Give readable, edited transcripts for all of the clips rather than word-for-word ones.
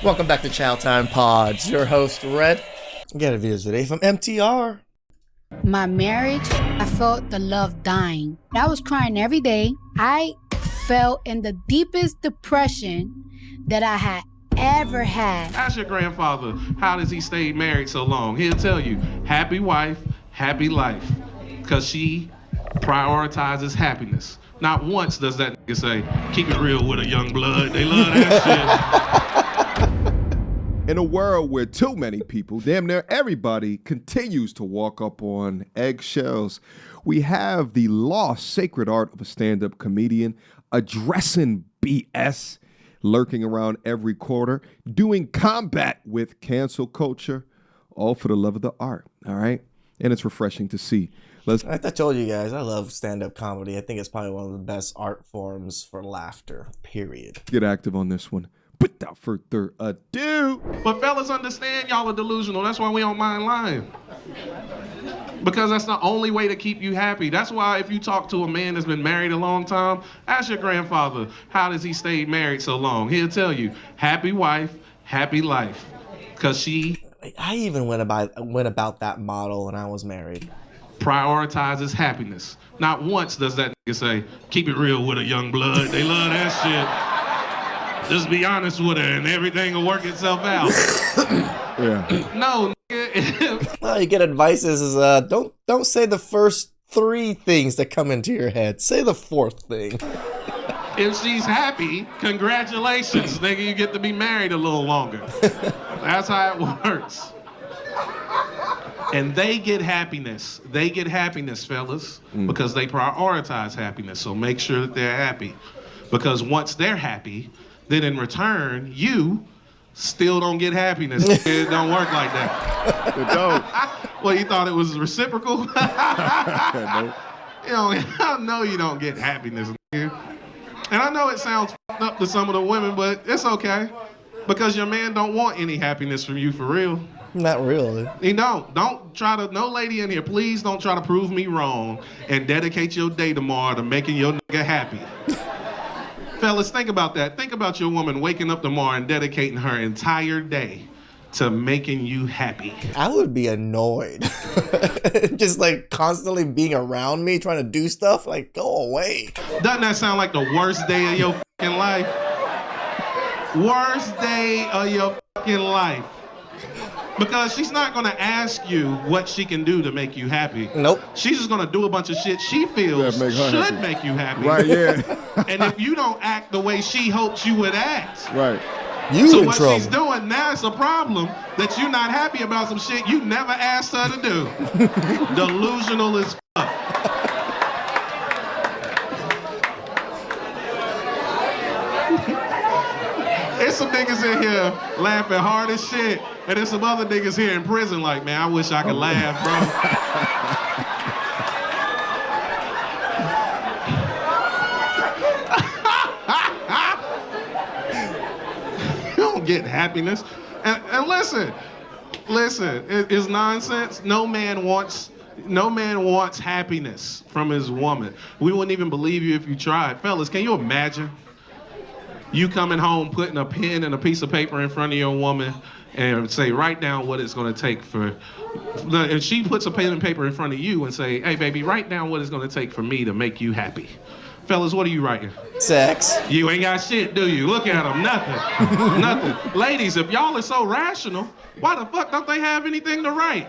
Welcome back to Chow Time Pods. Your host, Red. Got a video today from MTR. My marriage, I felt the love dying. I was crying every day. I fell in the deepest depression that I had ever had. Ask your grandfather, how does he stay married so long? He'll tell you, happy wife, happy life. Because she prioritizes happiness. Not once does that nigga say, keep it real with a young blood. They love that shit. In a world where too many people, damn near everybody, continues to walk up on eggshells, we have the lost sacred art of a stand-up comedian addressing BS, lurking around every corner, doing combat with cancel culture, all for the love of the art, all right? And it's refreshing to see. I told you guys, I love stand-up comedy. I think it's probably one of the best art forms for laughter, period. Get active on this one. Without further ado. But fellas, understand y'all are delusional. That's why we don't mind lying. Because that's the only way to keep you happy. That's why if you talk to a man that's been married a long time, ask your grandfather, how does he stay married so long? He'll tell you, happy wife, happy life. Because she... I even went about that model when I was married. Prioritizes happiness. Not once does that nigga say, keep it real with a young blood. They love that shit. Just be honest with her and everything will work itself out. Yeah. No, nigga. Well, you get advices is don't say the first three things that come into your head. Say the fourth thing. If she's happy, congratulations, nigga. You get to be married a little longer. That's how it works. And they get happiness. They get happiness, fellas, because they prioritize happiness. So make sure that they're happy. Because once they're happy, then in return, you still don't get happiness. It don't work like that. It don't. Well, you thought it was reciprocal? Nope. You know, I know you don't get happiness, nigga. And I know it sounds fucked up to some of the women, but it's okay. Because your man don't want any happiness from you for real. Not really. He don't. Don't try to, no lady in here, please don't try to prove me wrong and dedicate your day tomorrow to making your nigga happy. Fellas, think about that. Think about your woman waking up tomorrow and dedicating her entire day to making you happy. I would be annoyed. Just like constantly being around me, trying to do stuff. Like, go away. Doesn't that sound like the worst day of your fucking life? Worst day of your fucking life. Because she's not gonna ask you what she can do to make you happy. Nope. She's just gonna do a bunch of shit she feels should make you happy. Right, yeah. And if you don't act the way she hopes you would act. Right. So in what trouble. she's doing now is a problem that you're not happy about some shit you never asked her to do. Delusional as fuck. There's some niggas in here laughing hard as shit, and there's some other niggas here in prison like, man, I wish I could laugh, bro. You don't get happiness. And listen, it's nonsense. No man wants happiness from his woman. We wouldn't even believe you if you tried. Fellas, can you imagine you coming home, putting a pen and a piece of paper in front of your woman and say, write down what it's gonna take for, and she puts a pen and paper in front of you and say, hey baby, write down what it's gonna take for me to make you happy. Fellas, what are you writing? Sex. You ain't got shit, do you? Look at them, nothing, nothing. Ladies, if y'all are so rational, why the fuck don't they have anything to write?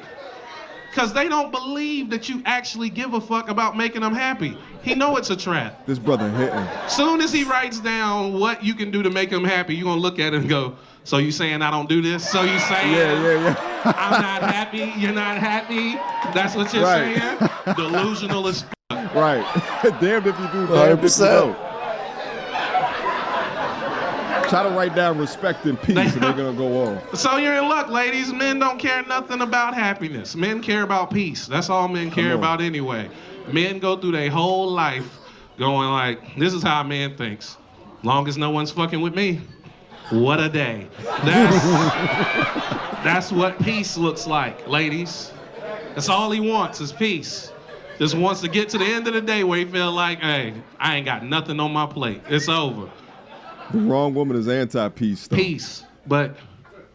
Because they don't believe that you actually give a fuck about making them happy. He know it's a trap. This brother hitting. Soon as he writes down what you can do to make him happy, you're gonna look at it and go, so you saying I don't do this? So you saying Yeah. I'm not happy, you're not happy? That's what you're saying? Delusional as fuck. Right. Damned if you do, damned if you 100%. don't. Try to write down respect and peace and they're gonna go on. So you're in luck, ladies. Men don't care nothing about happiness. Men care about peace. That's all men care about anyway. Men go through their whole life going like, this is how a man thinks. Long as no one's fucking with me, what a day. That's what peace looks like, ladies. That's all he wants is peace. Just wants to get to the end of the day where he feel like, hey, I ain't got nothing on my plate. It's over. The wrong woman is anti-peace, though. Peace. But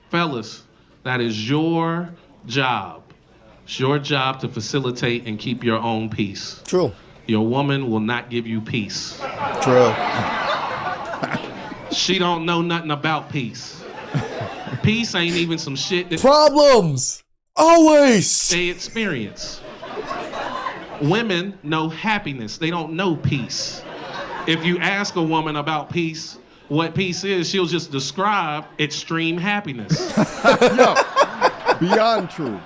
fellas, that is your job. It's your job to facilitate and keep your own peace. True. Your woman will not give you peace. True. She don't know nothing about peace. Peace ain't even some shit that Problems! Always! they experience. Women know happiness. They don't know peace. If you ask a woman about peace, what peace is, she'll just describe extreme happiness. Yo, beyond true.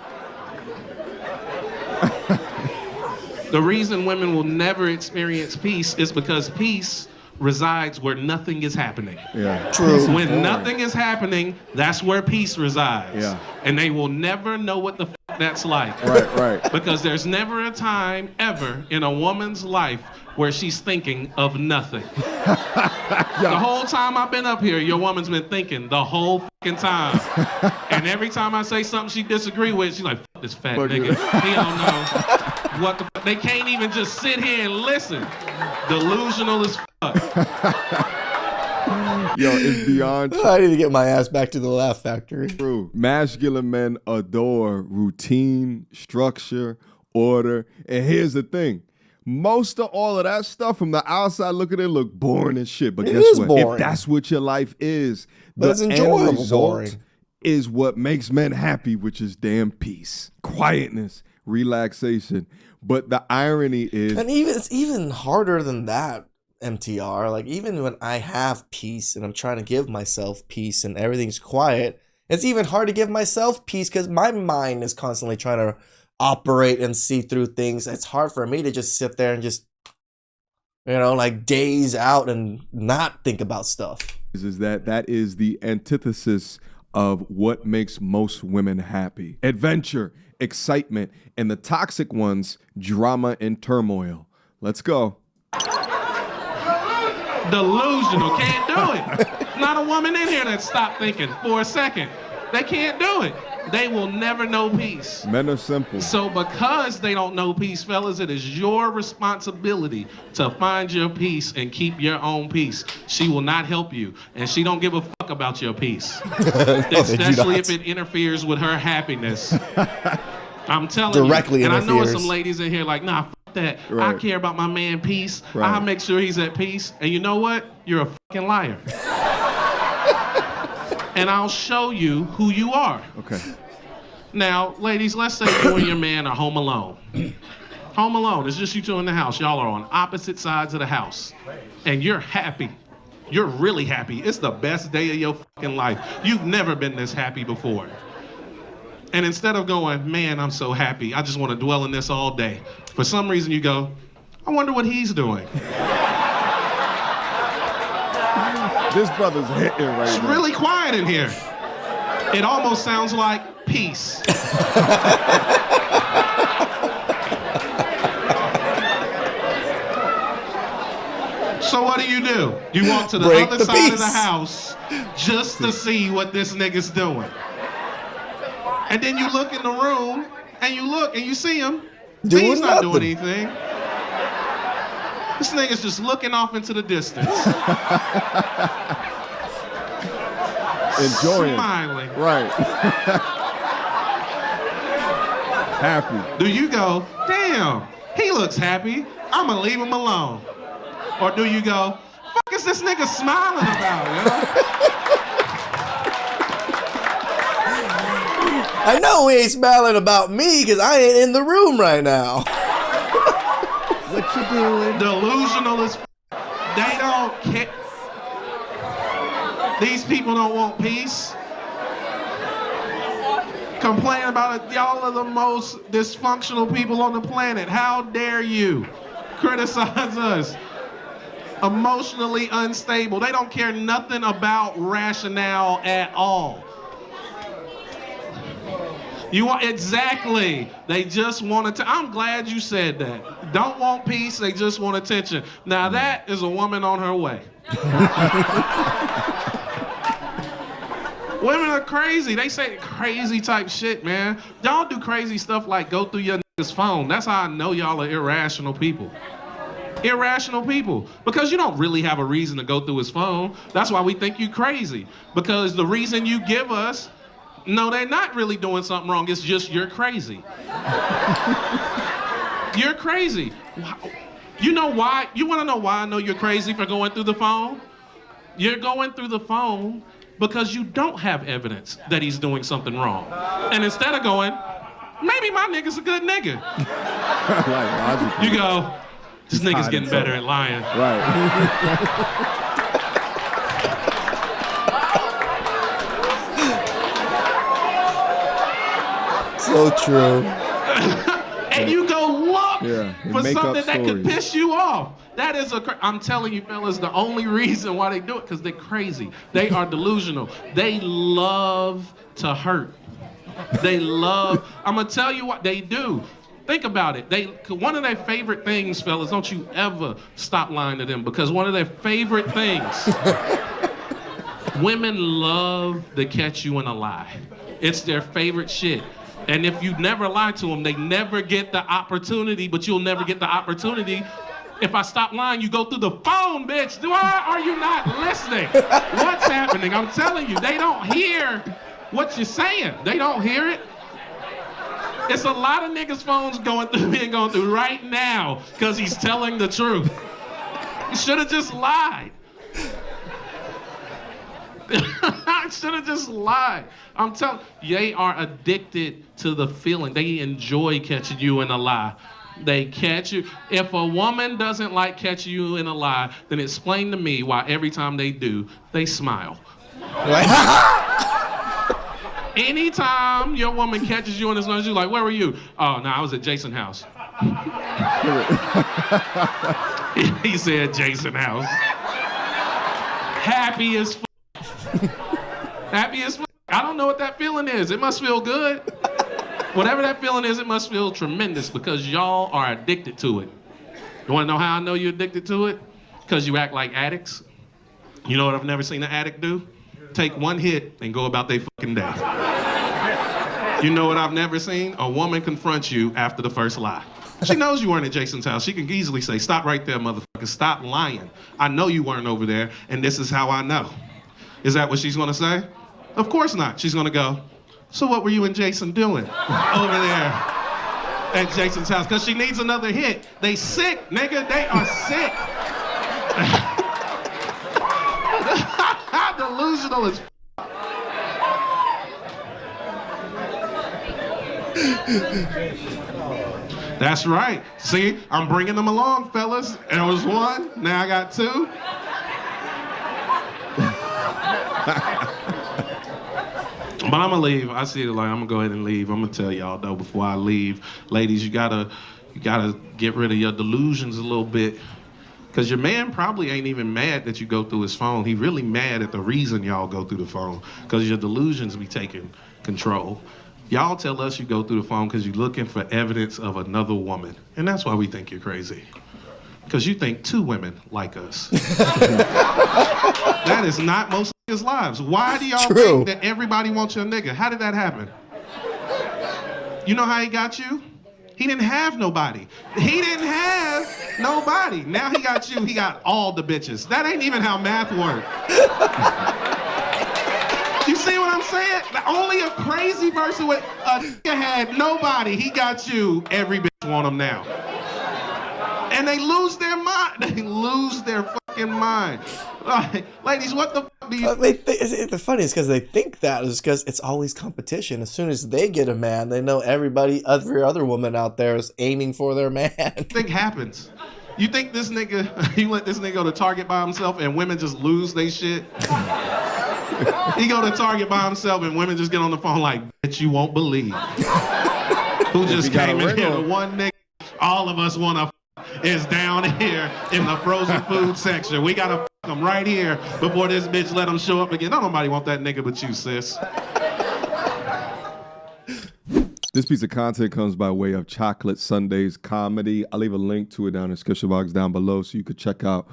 The reason women will never experience peace is because peace resides where nothing is happening. Yeah. True. When nothing is happening, that's where peace resides. Yeah. And they will never know what the that's like. Right. Because there's never a time ever in a woman's life where she's thinking of nothing. The whole time I've been up here, your woman's been thinking the whole fucking time. And every time I say something she disagree with, she's like, "Fuck this fat Fuck nigga. you." He don't know what the fuck." They can't even just sit here and listen. Delusional as fuck. Yo, it's beyond I need to get my ass back to the Laugh Factory. true. Masculine men adore routine, structure, order. And here's the thing. Most of all of that stuff from the outside looking in look boring as shit. But It guess is what? boring. If that's what your life is, But the it's end enjoyable result boring. is what makes men happy, which is damn peace, quietness, relaxation. But the irony is, And it's even harder than that, MTR. Like, even when I have peace and I'm trying to give myself peace and everything's quiet, it's even hard to give myself peace because my mind is constantly trying to operate and see through things. It's hard for me to just sit there and just, like daze out and not think about stuff. is that is the antithesis of what makes most women happy. Adventure, excitement, and the toxic ones, drama and turmoil. Let's go. Delusional. Can't do it. Not a woman in here that stopped thinking for a second. They can't do it. They will never know peace. Men are simple. So because they don't know peace, fellas, it is your responsibility to find your peace and keep your own peace. She will not help you, and she don't give a fuck about your peace, especially if it interferes with her happiness. I'm telling Directly you. And I know there's interferes. some ladies in here like, nah, fuck that. Right. I care about my man peace. Right. I'll make sure he's at peace. And you know what? You're a fucking liar. And I'll show you who you are. Okay. Now, ladies, let's say you and your man are home alone. Home alone. It's just you two in the house. Y'all are on opposite sides of the house. And you're happy. You're really happy. It's the best day of your fucking life. You've never been this happy before. And instead of going, man, I'm so happy, I just want to dwell in this all day, for some reason you go, I wonder what he's doing. This brother's hitting right It's now. really quiet in here. It almost sounds like peace. So what do? You walk to the Break other the side of the peace. house just to see what this nigga's doing. And then you look in the room and you see him. Doing He's not doing nothing. anything. This nigga's just looking off into the distance. Enjoying. Smiling. Right. Happy. Do you go, damn, he looks happy, I'ma leave him alone? Or do you go, fuck is this nigga smiling about, yo? I know he ain't smiling about me because I ain't in the room right now. What you doing? Delusional as they don't care. These people don't want peace. Complain about it. Y'all are the most dysfunctional people on the planet. How dare you criticize us? Emotionally unstable. They don't care nothing about rationale at all. You want exactly. They just want to. I'm glad you said that. Don't want peace. They just want attention. Now that is a woman on her way. Women are crazy. They say crazy type shit, man. Y'all do crazy stuff like go through your nigga's phone. That's how I know y'all are irrational people. Irrational people. Because you don't really have a reason to go through his phone. That's why we think you crazy. Because the reason you give us, no, they're not really doing something wrong. It's just you're crazy. You're crazy. You know why? You want to know why I know you're crazy for going through the phone? You're going through the phone because you don't have evidence that he's doing something wrong. And instead of going, maybe my nigga's a good nigga. Like, you go, this nigga's getting better at lying. Right. So true. And you go look for make something up that could stories. piss you off. That is I'm telling you, fellas, the only reason why they do it, because they're crazy. They are delusional. They love to hurt. They love, I'm gonna tell you what they do. Think about it. One of their favorite things, fellas, don't you ever stop lying to them, because one of their favorite things, women love to catch you in a lie. It's their favorite shit. And if you never lie to them, they never get the opportunity, but you'll never get the opportunity. If I stop lying, you go through the phone, bitch. Why are you not listening? What's happening? I'm telling you, they don't hear what you're saying. They don't hear it. It's a lot of niggas' phones being going through right now because he's telling the truth. You should have just lied. I should have just lied. I'm telling you, they are addicted to the feeling. They enjoy catching you in a lie. They catch you. If a woman doesn't like catching you in a lie, then explain to me why every time they do, they smile. Anytime your woman catches you in this lie, you're like, where were you? Oh, no, I was at Jason's house. He said Jason's house. Happy as f***. Happy as f***. I don't know what that feeling is. It must feel good. Whatever that feeling is, it must feel tremendous because y'all are addicted to it. You wanna know how I know you're addicted to it? Because you act like addicts. You know what I've never seen an addict do? Take one hit and go about their fucking day. You know what I've never seen? A woman confront you after the first lie. She knows you weren't at Jason's house. She can easily say, stop right there, motherfucker. Stop lying. I know you weren't over there, and this is how I know. Is that what she's gonna say? Of course not. She's gonna go, so what were you and Jason doing over there at Jason's house? Because she needs another hit. They sick, nigga. They are sick. Delusional as That's right. See, I'm bringing them along, fellas. There was one, now I got two. But I'm gonna leave. I see it like I'm gonna go ahead and leave. I'm gonna tell y'all though before I leave, ladies, you gotta get rid of your delusions a little bit. Cause your man probably ain't even mad that you go through his phone. He really mad at the reason y'all go through the phone. Cause your delusions be taking control. Y'all tell us you go through the phone because you're looking for evidence of another woman. And that's why we think you're crazy. Because you think two women like us. That is not most niggas' lives. Why do y'all think that everybody wants your nigga? How did that happen? You know how he got you? He didn't have nobody. He didn't have nobody. Now he got you, he got all the bitches. That ain't even how math works. You see what I'm saying? Only a crazy person with a nigga had nobody. He got you. Every bitch want him now. And they lose their mind. They lose their fucking mind. Ladies, what the fuck do you... The funny is because they think that is because it's always competition. As soon as they get a man, they know every other woman out there is aiming for their man. Think happens? You think this nigga, you let this nigga go to Target by himself and women just lose they shit? He go to Target by himself and women just get on the phone like, bitch, you won't believe. Who just came in here? The one nigga all of us want to is down here in the frozen food section. We gotta fuck him right here before this bitch let him show up again. Don't nobody want that nigga but you, sis. This piece of content comes by way of Chocolate Sundays Comedy. I'll leave a link to it down in the description box down below so you could check out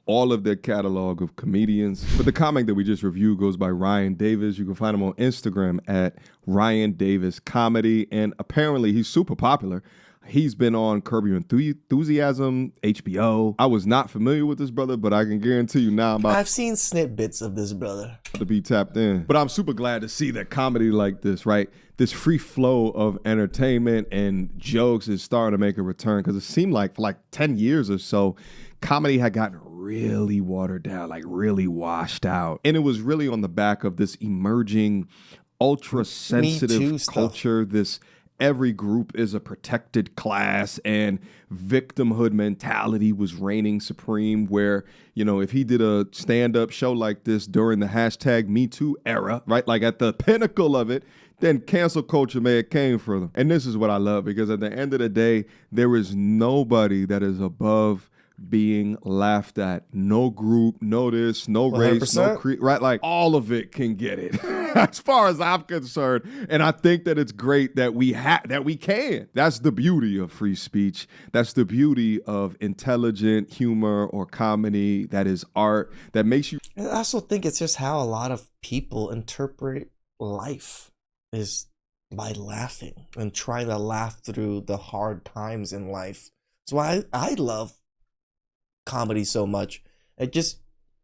all of their catalog of comedians. But the comic that we just reviewed goes by Ryan Davis. You can find him on Instagram at Ryan Davis Comedy. And apparently he's super popular. He's been on Curb Your Enthusiasm, HBO. I was not familiar with this brother, but I can guarantee you now I've seen snippets of this brother. to be tapped in. But I'm super glad to see that comedy like this, right? This free flow of entertainment and jokes is starting to make a return, because it seemed like for like 10 years or so, comedy had gotten really watered down, like really washed out. And it was really on the back of this emerging ultra sensitive culture, this every group is a protected class, and victimhood mentality was reigning supreme, where, you know, if he did a stand-up show like this during the hashtag Me Too era, right, like at the pinnacle of it, then cancel culture may have came for them. And this is what I love, because at the end of the day, there is nobody that is above being laughed at. No group, no this, no race, no 100%. creed, right? Like all of it can get it as far as I'm concerned. And I think that it's great that we can. That's the beauty of free speech. That's the beauty of intelligent humor or comedy that is art that makes you. I also think it's just how a lot of people interpret life is by laughing and trying to laugh through the hard times in life. That's why I love comedy so much. It just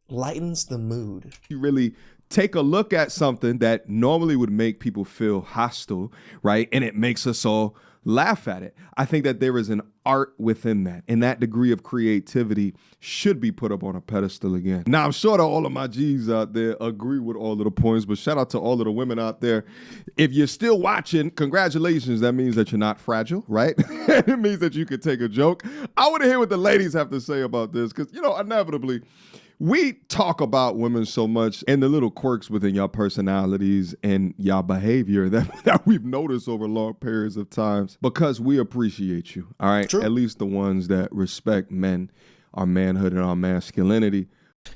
lightens the mood. You really take a look at something that normally would make people feel hostile, right? And it makes us all laugh at it. I think that there is an art within that, and that degree of creativity should be put up on a pedestal again. Now, I'm sure that all of my G's out there agree with all of the points, but shout out to all of the women out there. If you're still watching, congratulations. That means that you're not fragile, right? It means that you could take a joke. I want to hear what the ladies have to say about this, because, you know, inevitably, we talk about women so much and the little quirks within your personalities and your behavior that we've noticed over long periods of times, because we appreciate you, all right? True. At least the ones that respect men, our manhood and our masculinity.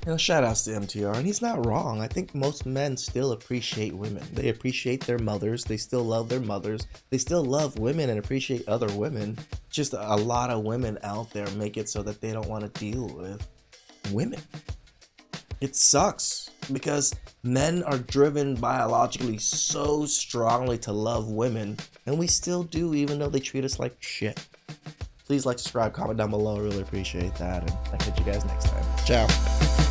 You know, shout outs to MTR, and he's not wrong. I think most men still appreciate women. They appreciate their mothers. They still love their mothers. They still love women and appreciate other women. Just a lot of women out there make it so that they don't want to deal with women. It sucks because men are driven biologically so strongly to love women, and we still do, even though they treat us like shit. Please like, subscribe, comment down below. I really appreciate that, and I'll catch you guys next time. Ciao.